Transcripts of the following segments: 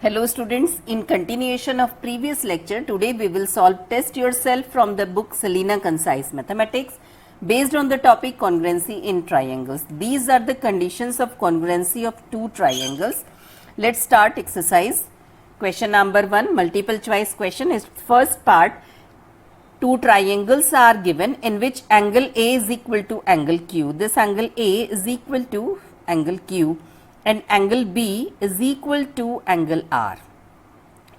Hello students, in continuation of previous lecture, today we will solve Test Yourself from the book Selena Concise Mathematics based on the topic congruency in triangles. These are the conditions of congruency of two triangles. Let's start exercise. Question number 1, multiple choice question is first part. Two triangles are given in which angle A is equal to angle Q. This angle A is equal to angle Q and angle B is equal to angle R.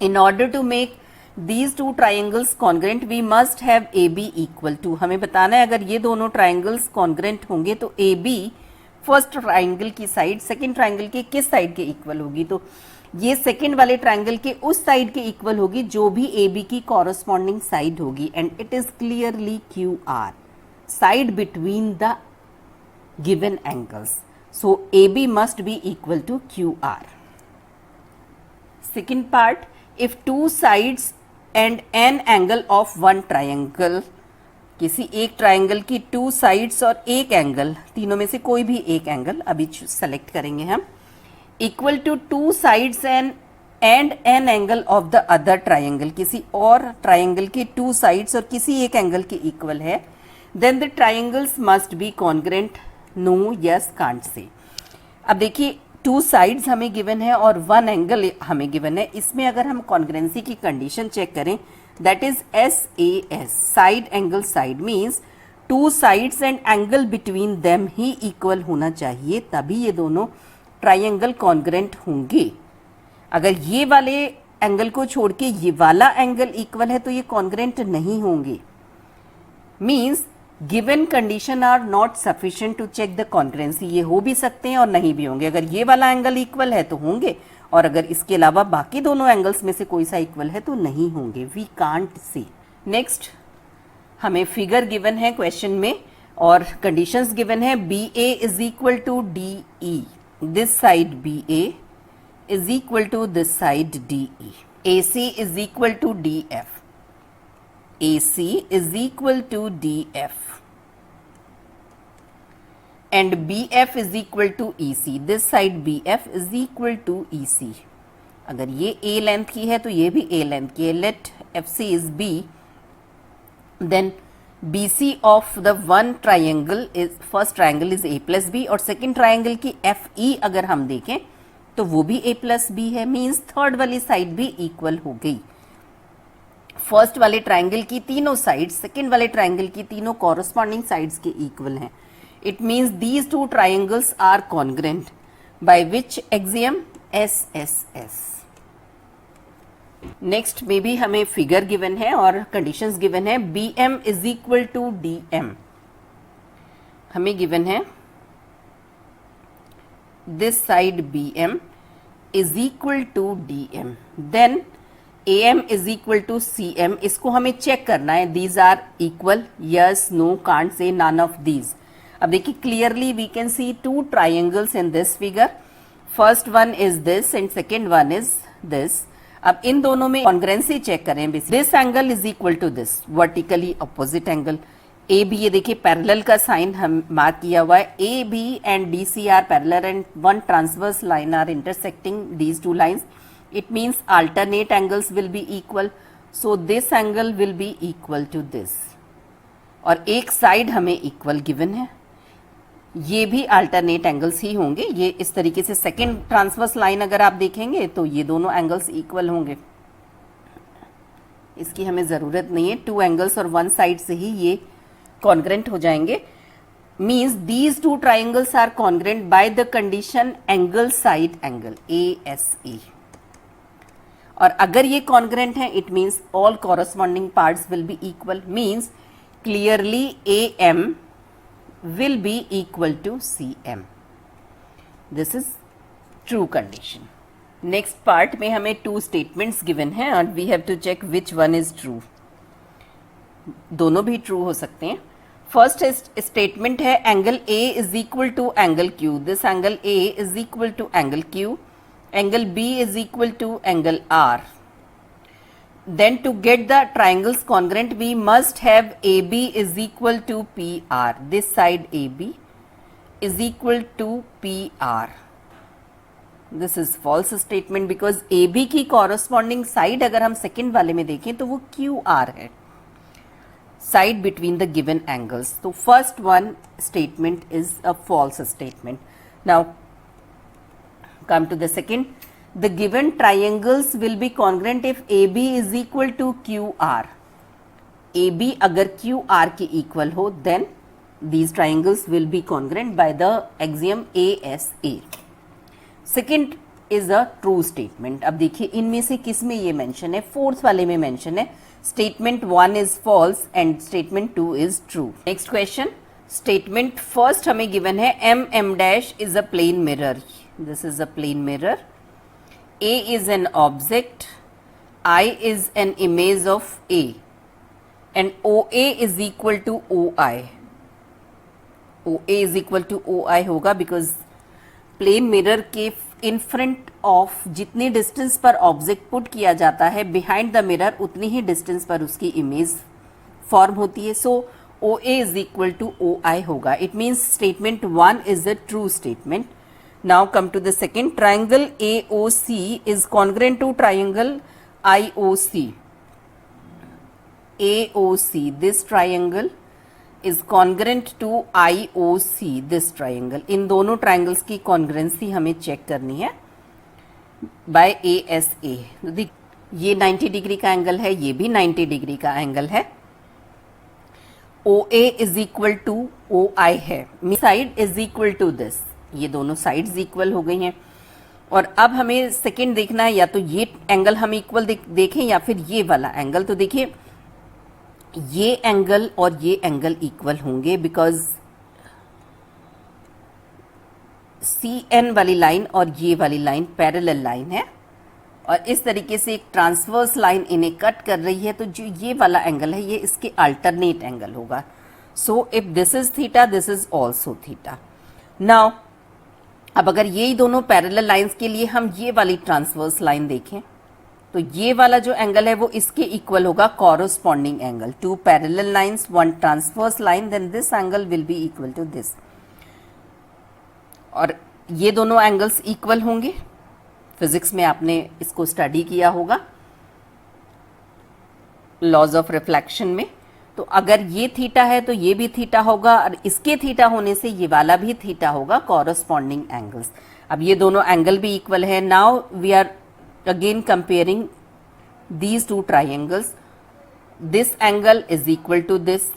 In order to make these two triangles congruent, we must have AB equal to. हमें बताना है अगर ये दोनों triangles congruent होंगे तो AB first triangle की side second triangle के किस साइड के इक्वल होगी, तो ये सेकंड वाले ट्राइंगल के उस साइड के इक्वल होगी जो भी AB की कॉरस्पॉन्डिंग साइड होगी and it is clearly QR, side between the given angles. So AB must be equal to QR. Second part, if two sides and an angle of one triangle, किसी एक triangle की two sides और एक angle, तीनों में से कोई भी एक एंगल अभी सेलेक्ट करेंगे हम, equal to two sides and an angle of the other triangle, किसी और ट्राइंगल की टू साइड्स और किसी एक एंगल के इक्वल है, then the triangles must be congruent. No, yes, can't say. अब देखिए टू साइड्स हमें गिवन है और वन एंगल हमें गिवन है. इसमें अगर हम कॉन्ग्रेंसी की कंडीशन चेक करें, that is SAS, side angle side, means to sides and angle between them he equal होना चाहिए, तभी ये दोनों ट्राइंगल कॉन्ग्रेंट होंगे. अगर ये वाले एंगल को छोड़ के ये वाला एंगल इक्वल है तो ये कॉन्ग्रेंट नहीं होंगे. Means given condition are not sufficient to check the congruency. ये हो भी सकते हैं और नहीं भी होंगे. अगर ये वाला एंगल इक्वल है तो होंगे और अगर इसके अलावा बाकी दोनों एंगल्स में से कोई सा इक्वल है तो नहीं होंगे. We can't see. नेक्स्ट, हमें फिगर गिवन है क्वेश्चन में और कंडीशंस गिवन है. BA is equal to DE, this side BA is equal to this side DE. AC is equal to DF, AC is equal to DF and BF is equal to EC. This side BF is equal to EC. अगर ये A length की है तो ये भी A length की है. Let FC is B, then BC of the one triangle is, first triangle is A plus B और second triangle की FE अगर हम देखें तो वो भी A plus B है. मीन्स थर्ड वाली साइड भी इक्वल हो गई. फर्स्ट वाले ट्राइंगल की तीनों साइड्स सेकेंड वाले ट्राइंगल की तीनों कॉरस्पॉन्डिंग साइड्स के इक्वल हैं. It means these two triangles are congruent by which axiom? SSS. Next में भी हमें फिगर गिवन है और कंडीशंस गिवन है. BM is equal to DM हमें गिवन है. This side BM is equal to DM, then AM is equal to CM. इसको हमें चेक करना है. These are equal, yes, no, can't say, none of these. अब देखिए clearly we can see two triangles in this figure. First one is this and second one is this. अब इन दोनों में कॉन्ग्रेंसी चेक करें. This angle is equal to this vertically opposite angle. AB, ये देखिए parallel का sign हम mark किया हुआ है. AB and DC are parallel and one transversal line are intersecting these two lines. It means alternate angles will be equal. So this angle will be equal to this. और एक side हमें equal given है. ये भी alternate angles ही होंगे. ये इस तरीके से सेकेंड ट्रांसवर्स लाइन अगर आप देखेंगे तो ये दोनों एंगल्स इक्वल होंगे. इसकी हमें ज़रूरत नहीं है. टू एंगल्स और वन साइड से ही ये कॉन्ग्रेंट हो जाएंगे. Means these two triangles are congruent by the condition angle side angle ASA. और अगर ये कॉन्ग्रेंट है it means all corresponding parts will be equal. Means clearly AM will be equal to CM. This is true condition. Next part में हमें two statements given हैं और we have to check which one is true. दोनों भी true हो सकते हैं. First statement है angle A is equal to angle Q. This angle A is equal to angle Q. Angle B is equal to angle R. Then to get the triangles congruent, we must have AB is equal to PR. This side AB is equal to PR. This is false statement because A B की corresponding side अगर हम second वाले में देखें तो वो Q R है, side between the given angles. तो first one statement is a false statement. Now come to the second. The given triangles will be congruent if AB is equal to QR. AB अगर QR के equal हो then these triangles will be congruent by the axiom ASA. Second is a true statement. अब देखिए इनमें से किस में ये mention है, फोर्थ वाले में mention है. Statement 1 is false and statement 2 is true. Next question. Statement first हमें given है M dash is a plane mirror. This is a plane mirror. A is an object. I is an image of A. And OA is equal to OI. OA is equal to OI होगा because plane mirror के in front of जितनी distance पर object put किया जाता है behind the mirror उतनी ही distance पर उसकी image form होती है. So OA is equal to OI होगा. It means statement 1 is a true statement. Now come to the second. Triangle AOC is congruent to triangle IOC. AOC, this triangle is congruent to IOC, this triangle. इन दोनों triangles की congruency हमें check करनी है by ASA. ये 90 degree का angle है, ये भी 90 डिग्री का एंगल है. OA is equal to OI है, side is equal to this. ये दोनों साइड्स इक्वल हो गई हैं. और अब हमें सेकंड देखना है, या तो ये एंगल हम इक्वल देखें या फिर ये वाला एंगल. तो देखिए ये एंगल और ये एंगल इक्वल होंगे बिकॉज CN वाली लाइन और ये वाली लाइन पैरेलल लाइन है और इस तरीके से एक ट्रांसवर्स लाइन इन्हें कट कर रही है. तो जो ये वाला एंगल है ये इसके अल्टरनेट एंगल होगा. So if this is theta this is also theta. Now अब अगर ये दोनों पैरेलल लाइंस के लिए हम ये वाली ट्रांसवर्स लाइन देखें तो ये वाला जो एंगल है वो इसके इक्वल होगा corresponding angle. Two parallel lines one transversal line then this angle will be equal to this. और ये दोनों एंगल्स इक्वल होंगे. फिजिक्स में आपने इसको स्टडी किया होगा लॉज ऑफ रिफ्लेक्शन में. तो अगर ये थीटा है तो ये भी थीटा होगा और इसके थीटा होने से ये वाला भी थीटा होगा, कॉरस्पॉन्डिंग एंगल्स. अब ये दोनों एंगल भी इक्वल है. Now we are again comparing these two triangles. This angle is equal to this,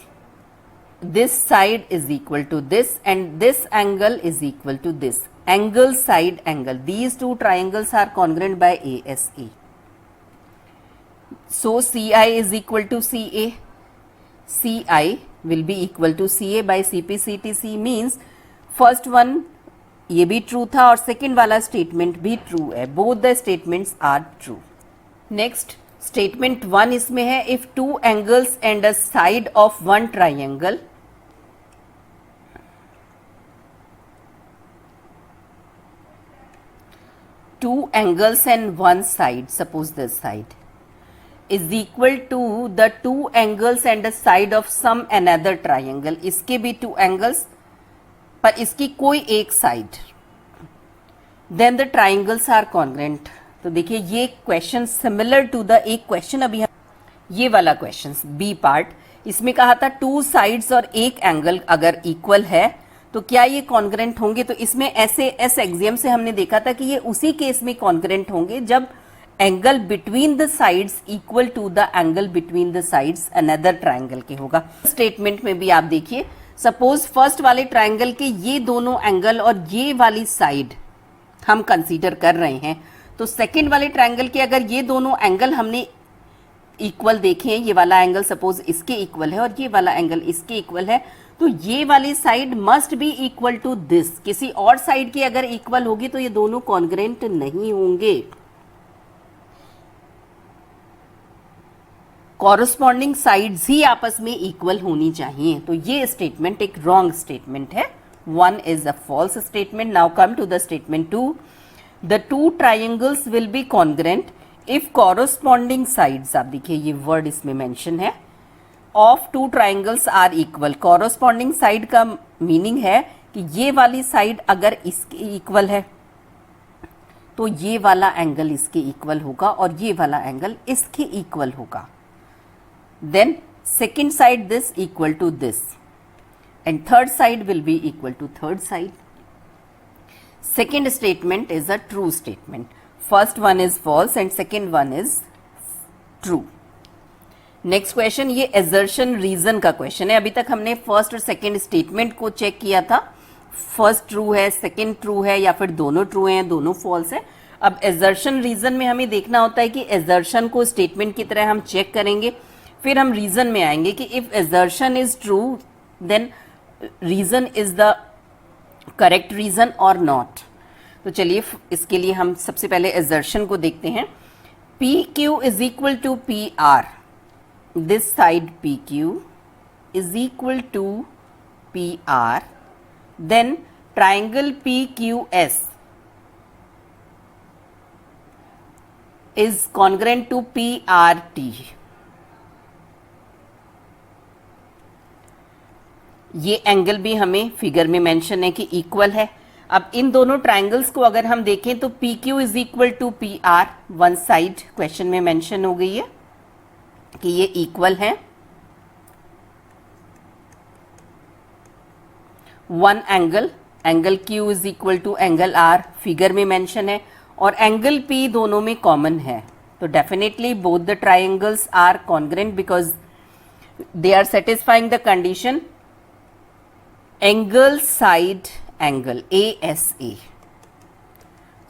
this side is equal to this and this angle is equal to this. Angle side angle, these two triangles are congruent by ASA. So CI is equal to CA. CI will be equal to CA by CP CTC means first one ये भी true था और second वाला statement भी true है. Both the statements are true. Next statement 1 इसमें है if two angles and a side of one triangle two angles and one side, suppose this side is equal to the two angles and a side of some another triangle. इसके भी two angles पर इसकी कोई एक side, then the triangles are congruent. तो देखिए ये question similar to the एक क्वेश्चन अभी ये वाला क्वेश्चन बी पार्ट, इसमें कहा था टू साइड्स और एक एंगल अगर इक्वल है तो क्या ये कॉन्ग्रेंट होंगे. तो इसमें ऐसे एस एक्सियम से हमने देखा था कि ये उसी केस में कॉन्ग्रेंट होंगे जब angle between the sides equal to the angle between the sides another triangle के होगा. स्टेटमेंट में भी आप देखिए सपोज फर्स्ट वाले ट्राइंगल के ये दोनों एंगल और ये वाली साइड हम कंसीडर कर रहे हैं, तो सेकेंड वाले ट्राइंगल के अगर ये दोनों एंगल हमने इक्वल देखे, ये वाला एंगल सपोज इसके इक्वल है और ये वाला एंगल इसके इक्वल है, तो ये वाली side must be equal to this. किसी और साइड की अगर इक्वल होगी तो ये दोनों कॉन्ग्रेंट नहीं होंगे. कॉरस्पॉन्डिंग साइड्स ही आपस में इक्वल होनी चाहिए. तो ये स्टेटमेंट एक रॉन्ग स्टेटमेंट है. 1 is a false statement. Now come to the statement 2. The two triangles will be congruent if corresponding sides, आप देखिए ये वर्ड इसमें मेंशन है, of two triangles are equal. corresponding side का मीनिंग है कि ये वाली साइड अगर इसके इक्वल है तो ये वाला एंगल इसके इक्वल होगा और ये वाला एंगल इसके इक्वल होगा. Then second side this equal to this and third side will be equal to third side. Second statement is a true statement. First one is false and second one is true. Next question, ये assertion reason का question है. अभी तक हमने first और second statement को check किया था. First true है, second true है या फिर दोनों true हैं, दोनों false है. अब assertion reason में हमें देखना होता है कि assertion को statement की तरह हम check करेंगे, फिर हम reason में आएंगे कि if assertion is true then reason is the correct reason और नॉट. तो चलिए इसके लिए हम सबसे पहले एजर्शन को देखते हैं. P Q is equal to P R. This side P Q is equal to P R. Then triangle P Q S is congruent to P R T. ये एंगल भी हमें फिगर में मेंशन है कि इक्वल है. अब इन दोनों ट्राइंगल्स को अगर हम देखें तो P Q is equal to P R one side question में मेंशन हो गई है कि ये इक्वल है. One angle Q is equal to angle R figure में मेंशन है और एंगल पी दोनों में कॉमन है. तो definitely both the triangles are congruent because they are satisfying the condition angle side angle ASA.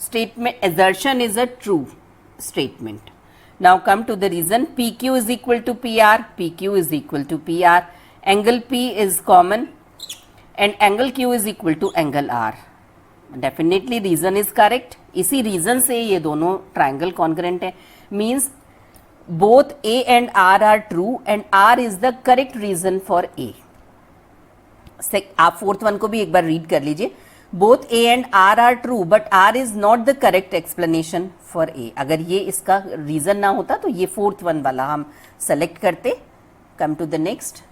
Statement assertion is a true statement. Now come to the reason. PQ is equal to PR, PQ is equal to PR, angle P is common and angle Q is equal to angle R. Definitely reason is correct. इसी reason से ये दोनों triangle congruent है. Means both A and R are true and R is the correct reason for A. आप fourth one को भी एक बार रीड कर लीजिए. Both A and R are true but R is not the correct explanation for A. अगर ये इसका रीजन ना होता तो ये फोर्थ वन वाला हम सेलेक्ट करते. Come to the next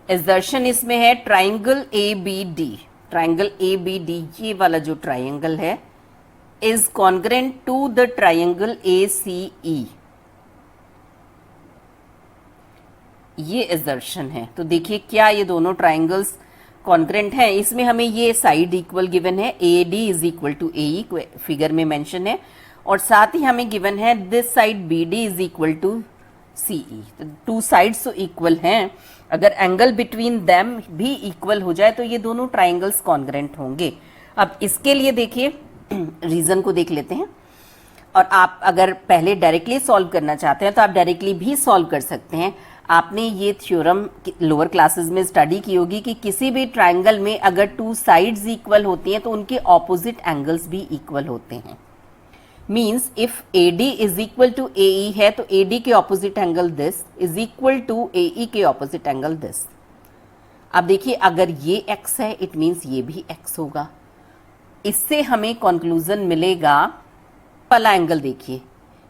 assertion. इसमें है triangle A B D. Triangle A B D ये वाला जो ट्राइंगल है is congruent to the triangle A C E. ये एजर्शन है. तो देखिए क्या ये दोनों ट्राइंगल्स कॉन्ग्रेंट हैं. इसमें हमें ये साइड इक्वल गिवन है A D is equal to A E figure में मेंशन है और साथ ही हमें गिवन है this side B D is equal to C E. तो टू साइड्स तो इक्वल हैं. अगर एंगल बिटवीन देम भी इक्वल हो जाए तो ये दोनों ट्राइंगल्स कॉन्ग्रेंट होंगे. अब इसके लिए देखिए रीजन को देख लेते हैं. और आप अगर पहले डायरेक्टली सॉल्व करना चाहते हैं तो आप डायरेक्टली भी सॉल्व कर सकते हैं. आपने ये थ्योरम लोअर क्लासेस में स्टडी की होगी कि किसी भी ट्राइंगल में अगर टू साइड्स इक्वल होती हैं तो उनके ऑपोजिट एंगल्स भी इक्वल होते हैं. Means if AD is equal to AE है तो AD के opposite angle this is equal to AE के ऑपोजिट एंगल दिस. अब देखिए अगर ये x है इट मींस ये भी x होगा. इससे हमें कंक्लूजन मिलेगा. पहला एंगल देखिए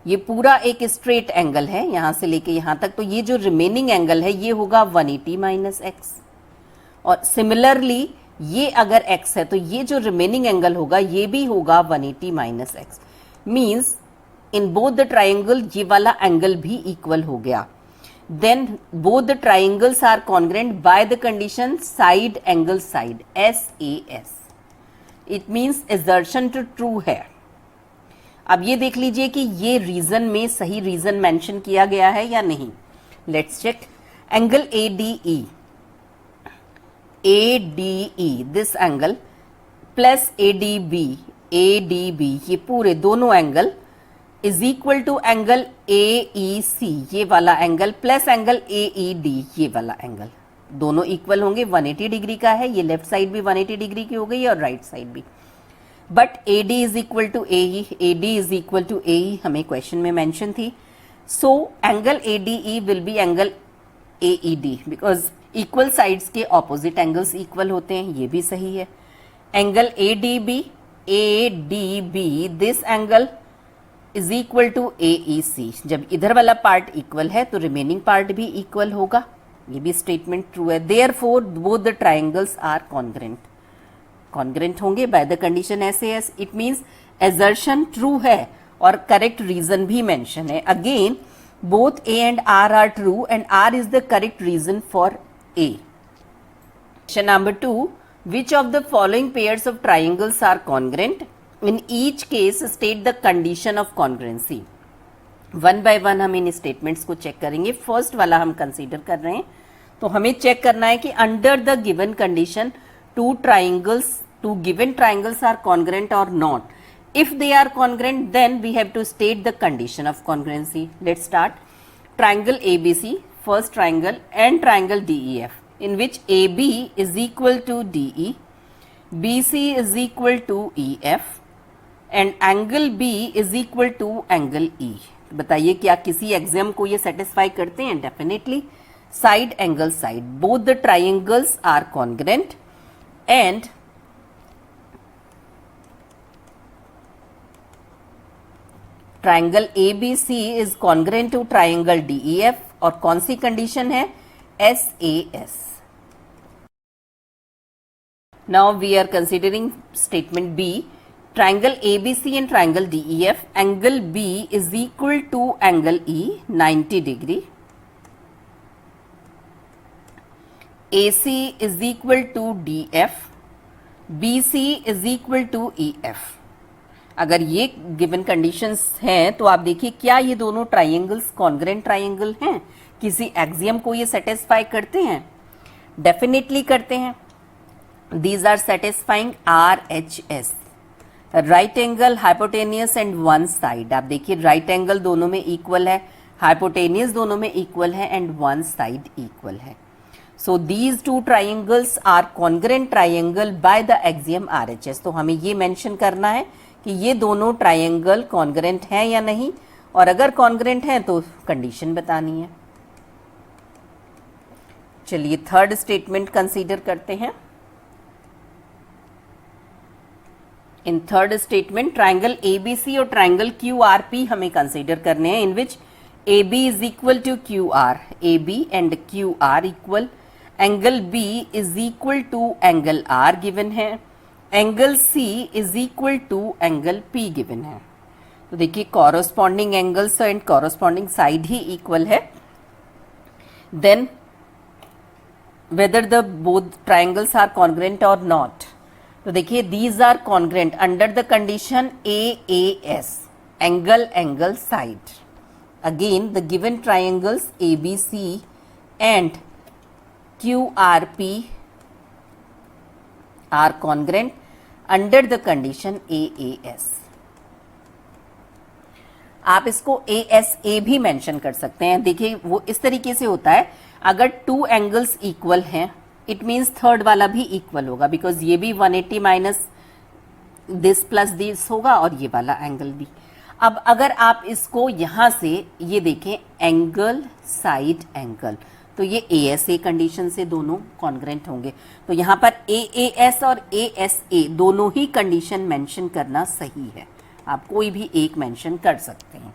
ये पूरा एक स्ट्रेट एंगल है यहां से लेके यहां तक. तो ये जो रिमेनिंग एंगल है ये होगा 180 माइनस एक्स. और सिमिलरली ये अगर x है तो ये जो रिमेनिंग एंगल होगा ये भी होगा 180 minus x. Means in both the triangle ये वाला एंगल भी इक्वल हो गया. Then both the triangles are congruent by the condition side angle side SAS. It means assertion two true है. अब ये देख लीजिए कि ये रीजन में सही रीजन मेंशन किया गया है या नहीं. Let's check. Angle ADE this angle plus ADB ये पूरे दोनों angle is equal to angle AEC ये वाला एंगल प्लस एंगल AED ये वाला एंगल. दोनों इक्वल होंगे. 180 डिग्री का है. ये लेफ्ट साइड भी 180 डिग्री की हो गई और राइट साइड भी. But AD is equal to AE. AD is equal to AE हमें क्वेश्चन में मेंशन थी. So angle ADE will be angle AED because equal sides के ऑपोजिट एंगल्स इक्वल होते हैं. ये भी सही है. Angle ADB this angle is equal to AEC. जब इधर वाला पार्ट इक्वल है तो रिमेनिंग पार्ट भी इक्वल होगा. ये भी स्टेटमेंट ट्रू है. Therefore both the triangles are congruent. Congruent होंगे by the condition S A S. It means assertion true है और करेक्ट रीजन भी मेंशन है। Again both A and R true and R is the correct reason for A. Question number 2, which of the following pairs of triangles are congruent? In each case state the condition of congruency। One by one हम इन statements को check करेंगे। First वाला हम consider कर रहे हैं, तो हमें चेक करना है कि under the given condition two given triangles are congruent और not. If they are congruent then we have to state the condition of congruency. Let's start. Triangle ABC, first triangle, and triangle DEF in which AB is equal to DE, BC is equal to EF and angle B is equal to angle E। बताइए क्या किसी axiom को ये satisfy करते हैं? Definitely. Side angle side, both the triangles are congruent and triangle ABC is congruent to triangle DEF और कौन सी कंडीशन है? SAS। Now we are considering statement B. Triangle ABC and triangle DEF, angle B is equal to angle E 90 degree. AC is equal to DF, BC is equal to EF। अगर ये given conditions हैं तो आप देखिए क्या ये दोनों triangles congruent triangle हैं? किसी एक्सियम को ये सेटिस्फाई करते हैं? डेफिनेटली करते हैं। These are satisfying RHS, right angle, hypotenuse and one side. आप देखिए राइट एंगल दोनों में इक्वल है, हाइपोटेनियस दोनों में इक्वल है एंड वन साइड इक्वल है। So these two triangles are congruent triangle by the axiom RHS। तो हमें ये मेंशन करना है कि ये दोनों ट्राइंगल कॉन्ग्रेंट हैं या नहीं, और अगर कॉन्ग्रेंट हैं तो कंडीशन बतानी है। चलिए थर्ड स्टेटमेंट कंसीडर करते हैं। In third statement triangle ABC और ट्राइंगल QRP हमें कंसीडर करने हैं, in which AB is equal to QR, AB and QR equal, angle B is equal to angle R given है, angle C is equal to angle P given है। तो देखिए corresponding angles and corresponding side ही equal है, then whether the both triangles are congruent or not। तो देखिए these are congruent under the condition AAS, angle angle side. Again the given triangles ABC and QRP are congruent under the condition AAS। आप इसको ASA भी mention कर सकते हैं। देखिए वो इस तरीके से होता है, अगर टू एंगल्स इक्वल हैं इट मीन्स थर्ड वाला भी इक्वल होगा, बिकॉज ये भी 180 माइनस दिस प्लस दिस होगा और ये वाला एंगल भी। अब अगर आप इसको यहां से ये देखें एंगल साइड एंगल, तो ये ASA कंडीशन से दोनों कॉन्ग्रेंट होंगे। तो यहां पर AAS और ASA दोनों ही कंडीशन मेंशन करना सही है, आप कोई भी एक मेंशन कर सकते हैं।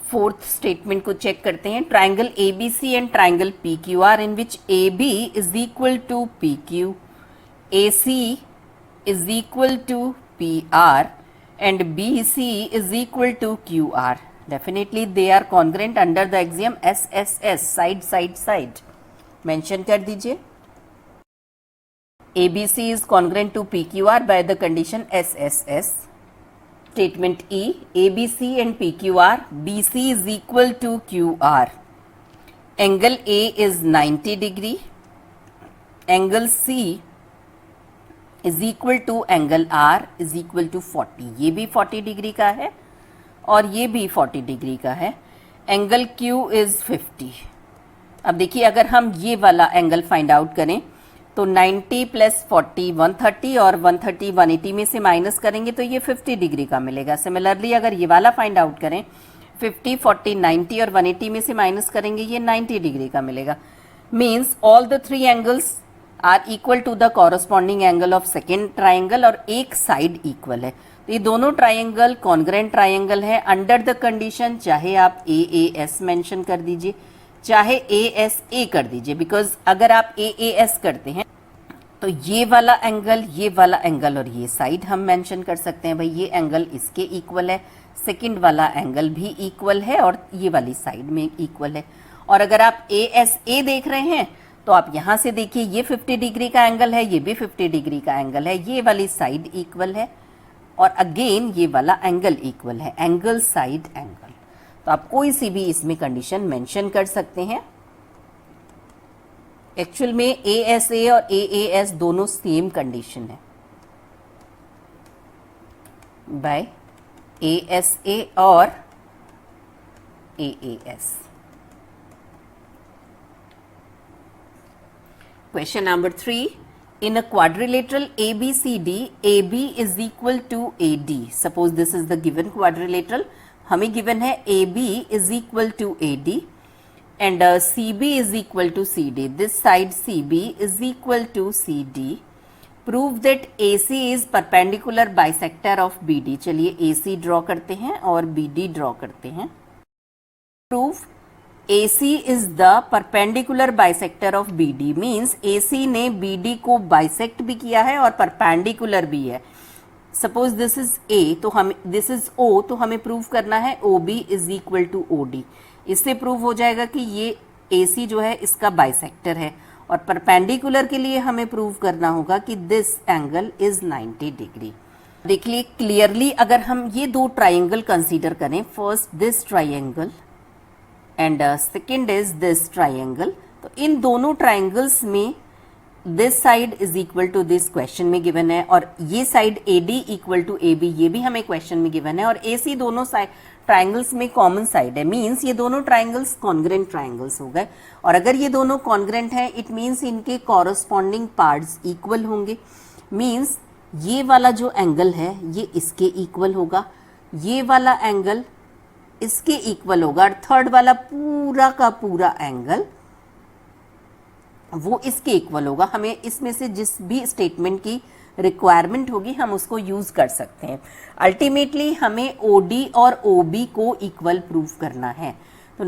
फोर्थ स्टेटमेंट को चेक करते हैं। Triangle ABC and triangle PQR in which AB is equal to PQ, AC is equal to PR and BC is equal to QR। Definitely they are congruent under the axiom SSS, side side side. Mention कर दीजिए ABC is congruent to PQR by the condition SSS। Statement E, ABC and PQR, BC is equal to QR, angle A is 90 degree, angle C is equal to angle R is equal to 40। ये भी 40 degree का है और ये भी 40 degree का है। Angle Q is 50। अब देखिए अगर हम ये वाला एंगल फाइंड आउट करें तो 90 प्लस 40 130 और 130 180 में से माइनस करेंगे तो ये 50 डिग्री का मिलेगा। सिमिलरली अगर ये वाला फाइंड आउट करें 50 40 90 और 180 में से माइनस करेंगे ये 90 डिग्री का मिलेगा। Means all the three angles are equal to the corresponding angle of second triangle और एक साइड इक्वल है। तो ये दोनों ट्राइंगल कॉन्ग्रेंट ट्राइंगल है अंडर द कंडीशन, चाहे आप AAS मेंशन कर दीजिए चाहे ASA कर दीजिए, बिकॉज अगर आप AAS करते हैं तो ये वाला एंगल और ये साइड हम मेंशन कर सकते हैं भाई, ये एंगल इसके इक्वल है, सेकंड वाला एंगल भी इक्वल है और ये वाली साइड में इक्वल है। और अगर आप ASA देख रहे हैं तो आप यहां से देखिए, ये 50 डिग्री का एंगल है, ये भी 50 डिग्री का एंगल है, ये वाली साइड इक्वल है और अगेन ये वाला एंगल इक्वल है, एंगल साइड एंगल। तो आप कोई सी भी इसमें कंडीशन मेंशन कर सकते हैं। एक्चुअल में ASA और AAS दोनों सेम कंडीशन है, बाय ASA और AAS। Question number 3. In a quadrilateral ABCD, AB is equal to AD. Suppose this is the given quadrilateral. हमें given है AB is equal to AD and CB is equal to CD. This side CB is equal to CD. Prove that AC is perpendicular bisector of BD. चलिए AC draw करते हैं और BD draw करते हैं। Prove AC is the perpendicular bisector of BD means AC ने BD को bisect भी किया है और perpendicular भी है। Suppose this is A तो हम this is O तो हमें प्रूव करना है OB is equal to OD। इससे प्रूव हो जाएगा कि ये AC जो है इसका बाइसेक्टर है और परपेंडिकुलर के लिए हमें प्रूव करना होगा कि दिस एंगल इज 90 डिग्री। देखिए क्लियरली अगर हम ये दो ट्राइंगल कंसीडर करें, first this triangle and second is this triangle, तो इन दोनों ट्राइंगल्स में this side is equal to this question में गिवन है और ये side AD equal to AB ये भी हमें क्वेश्चन में गिवन है और AC दोनों साइड ट्राइंगल्स में कॉमन साइड है, मींस ये दोनों ट्राइंगल्स कॉन्ग्रेंट ट्राइंगल्स हो गए। और अगर ये दोनों कॉन्ग्रेंट हैं इट मींस इनके कॉरस्पॉन्डिंग पार्ट्स इक्वल होंगे, मींस ये वाला जो एंगल है ये इसके इक्वल होगा, ये वाला एंगल इसके इक्वल होगा और थर्ड वाला पूरा का पूरा एंगल वो इसके इक्वल होगा। हमें इसमें से जिस भी स्टेटमेंट की रिक्वायरमेंट होगी हम उसको यूज कर सकते हैं। अल्टीमेटली हमें OD और OB को इक्वल प्रूव करना है, तो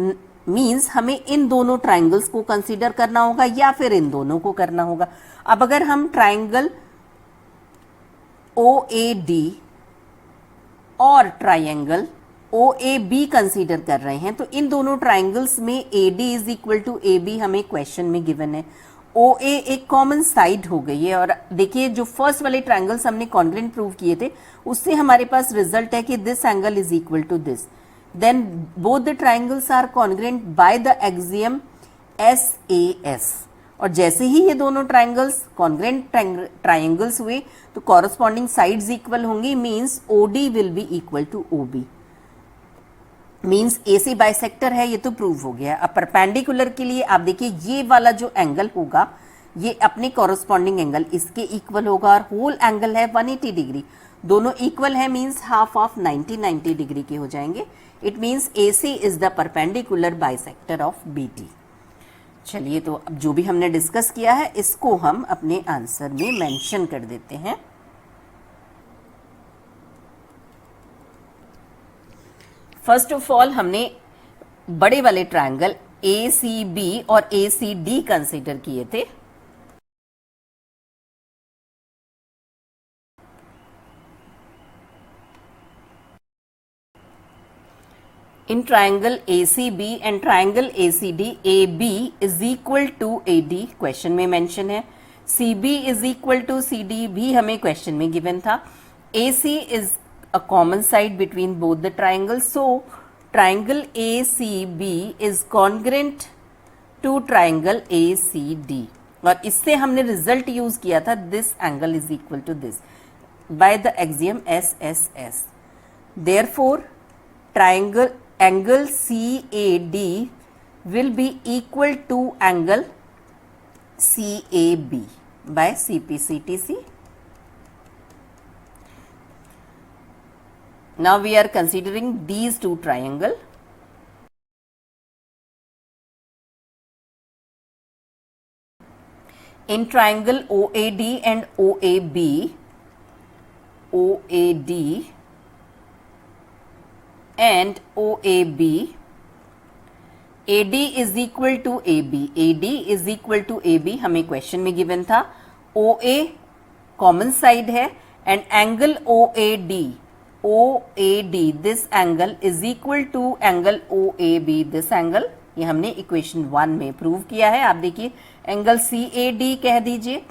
मींस हमें इन दोनों ट्राइंगल्स को कंसीडर करना होगा या फिर इन दोनों को करना होगा। अब अगर हम ट्राइंगल OAD और ट्राइंगल OAB कंसीडर कर रहे हैं तो इन दोनों ट्राइंगल्स में AD is equal to AB हमें क्वेश्चन में गिवन है, OA एक कॉमन साइड हो गई है और देखिए जो फर्स्ट वाले ट्राइंगल्स हमने कॉन्ग्रेंट प्रूव किए थे उससे हमारे पास रिजल्ट है कि this angle is equal to this, then both the triangles are congruent by the axiom SAS और जैसे ही ये दोनों ट्राइंगल्स कॉन्ग्रेंट ट्राइंगल्स हुए तो कॉरस्पॉन्डिंग साइड्स इक्वल होंगी, means OD will be equal to OB, means AC bisector है, ये तो प्रूव हो गया। अब परपेंडिकुलर के लिए आप देखिए ये वाला जो एंगल होगा ये अपने कॉरस्पॉन्डिंग एंगल इसके इक्वल होगा और होल एंगल है 180 डिग्री, दोनों इक्वल है मींस हाफ ऑफ 90 डिग्री के हो जाएंगे। It means AC is the perpendicular bisector of BD। चलिए तो अब जो भी हमने डिस्कस किया है इसको हम अपने आंसर में मेंशन कर देते हैं। फर्स्ट ऑफ ऑल हमने बड़े वाले ट्रायंगल ACB और ACD कंसीडर किए थे। In triangle ACB and triangle ACD, AB is equal to AD question में मेंशन है, CB is equal to CD भी हमें क्वेश्चन में गिवन था, AC is a common side between both the triangles, so triangle ACB is congruent to triangle ACD और इससे हमने रिजल्ट यूज किया था this angle is equal to this by the axiom SSS, therefore triangle angle CAD will be equal to angle CAB by CPCTC. Now we are considering these two triangles. In triangle OAD and OAB, OAD and OAB, AD is equal to AB, AD is equal to AB हमें question में गिवन था, O A common side है and angle O A D this angle is equal to angle O A B this angle, ये हमने equation 1 में prove किया है। आप देखिए एंगल सी ए डी कह दीजिए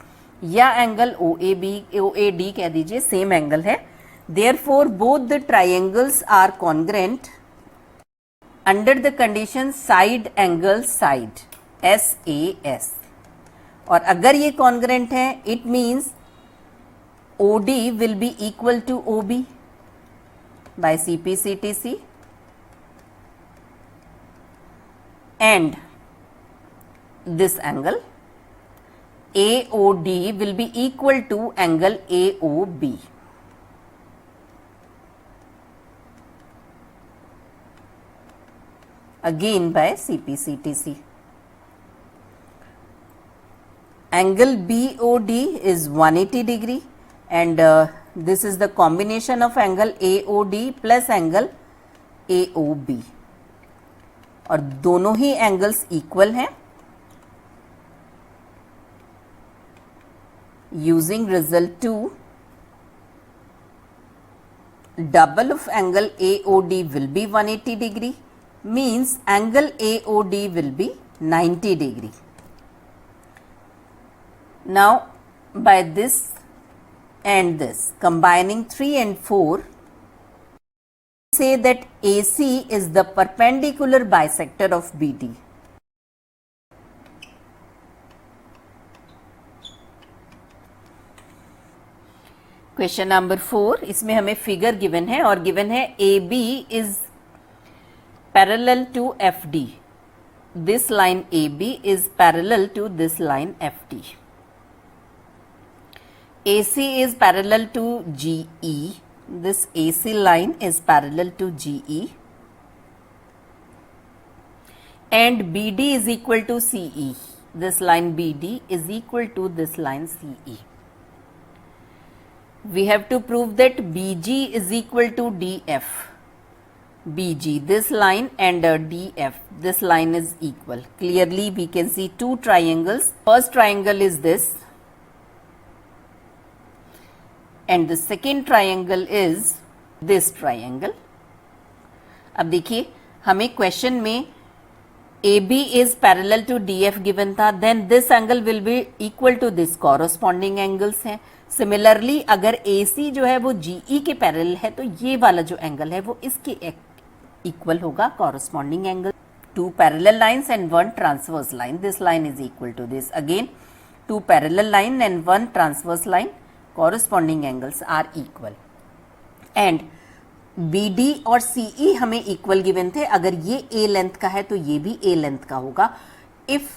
या एंगल ओ ए डी कह दीजिए, सेम एंगल है। Therefore both the triangles are congruent under the condition side angle side SAS। और अगर ये कॉन्ग्रेंट है it means OD will be equal to OB by CPCTC and this angle AOD will be equal to angle AOB. Again by CPCTC. Angle BOD is 180 degree and this is the combination of angle AOD plus angle AOB और दोनों ही angles equal हैं। Using result 2 double of angle AOD will be 180 degree means angle AOD will be 90 degree. Now by this and this combining 3 and 4 say that AC is the perpendicular bisector of BD. Question number 4, इसमें हमें figure given है और given है AB is parallel to FD. This line AB is parallel to this line FD. AC is parallel to GE. This AC line is parallel to GE. And BD is equal to CE. This line BD is equal to this line CE. We have to prove that BG is equal to DF. BG, this line and DF, this line is equal. Clearly we can see two triangles. First triangle is this. And the second triangle is this triangle. अब देखिए हमें question में AB is parallel to DF given था, then this angle will be equal to this corresponding angles हैं। Similarly अगर AC जो है वो GE के पैरेलल है तो ये वाला जो एंगल है वो इसके इक्वल होगा corresponding angle। Two parallel lines and one transverse line. This line is equal to this. Again two parallel line and one transverse line. Corresponding angles are equal and BD और CE हमें equal given थे। अगर ये A length का है तो ये भी A लेंथ का होगा। If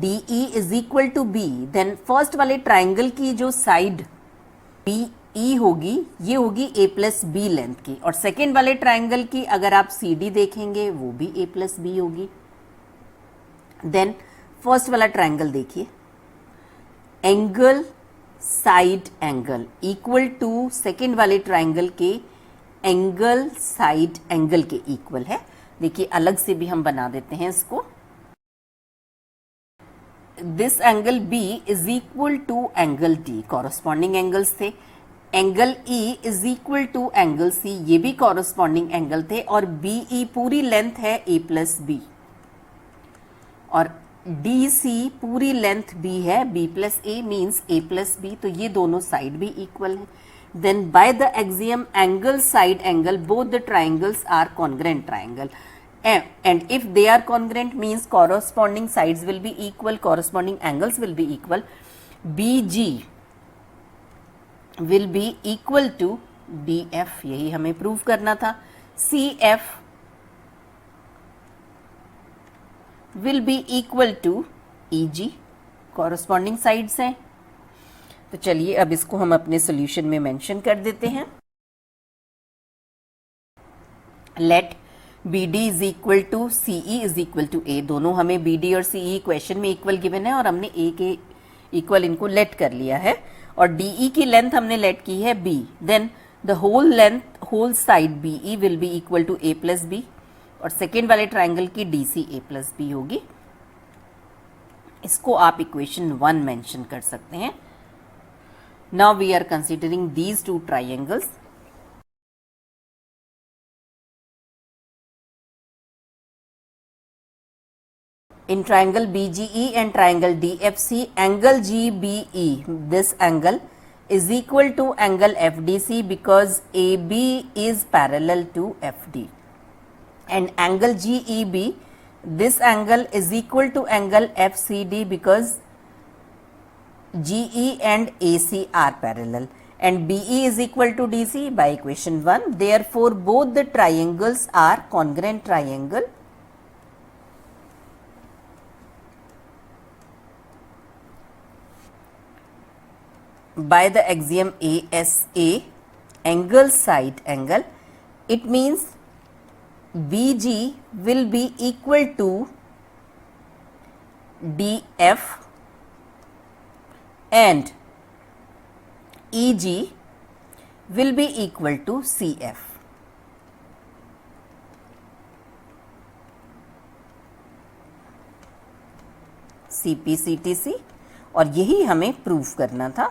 DE is equal to B then first वाले ट्राइंगल की जो साइड BE होगी ये होगी A प्लस B लेंथ की और सेकेंड वाले ट्राइंगल की अगर आप CD देखेंगे वो भी A प्लस B होगी। देन फर्स्ट वाला ट्राइंगल देखिए, angle side angle equal to second वाले ट्राइंगल के एंगल साइड एंगल के इक्वल है। देखिए अलग से भी हम बना देते हैं इसको। This angle B is equal to angle D, corresponding angles थे। Angle E is equal to angle C, ये भी कॉरस्पॉन्डिंग एंगल थे और BE पूरी लेंथ है A प्लस B और DC पूरी लेंथ B है B plus A means A plus B, तो ये दोनों साइड भी इक्वल हैं। Then by the axiom angle side angle both the triangles are congruent triangle and if they are congruent means corresponding sides will be equal, corresponding angles will be equal. BG will be equal to DF, यही हमें prove करना था। CF will be equal to EG, corresponding sides हैं। तो चलिए अब इसको हम अपने सॉल्यूशन में मेंशन कर देते हैं। Let BD is equal to CE is equal to A, दोनों हमें BD और CE क्वेश्चन में इक्वल गिवन है और हमने A के इक्वल इनको लेट कर लिया है और DE की लेंथ हमने लेट की है B। Then the whole length whole side BE will be equal to A plus B और सेकेंड वाले ट्राइंगल की DC A प्लस B होगी। इसको आप इक्वेशन 1 मेंशन कर सकते हैं। Now we are considering these two triangles. In triangle BGE and triangle DFC, angle GBE, this angle is equal to angle FDC because AB is parallel to FD. And angle GEB, this angle is equal to angle FCD because GE and AC are parallel. And BE is equal to DC by equation 1. Therefore, both the triangles are congruent triangle. By the axiom ASA, angle side angle, it means BG will be equal to DF and EG will be equal to CF. CP CTC, और यही हमें proof करना था.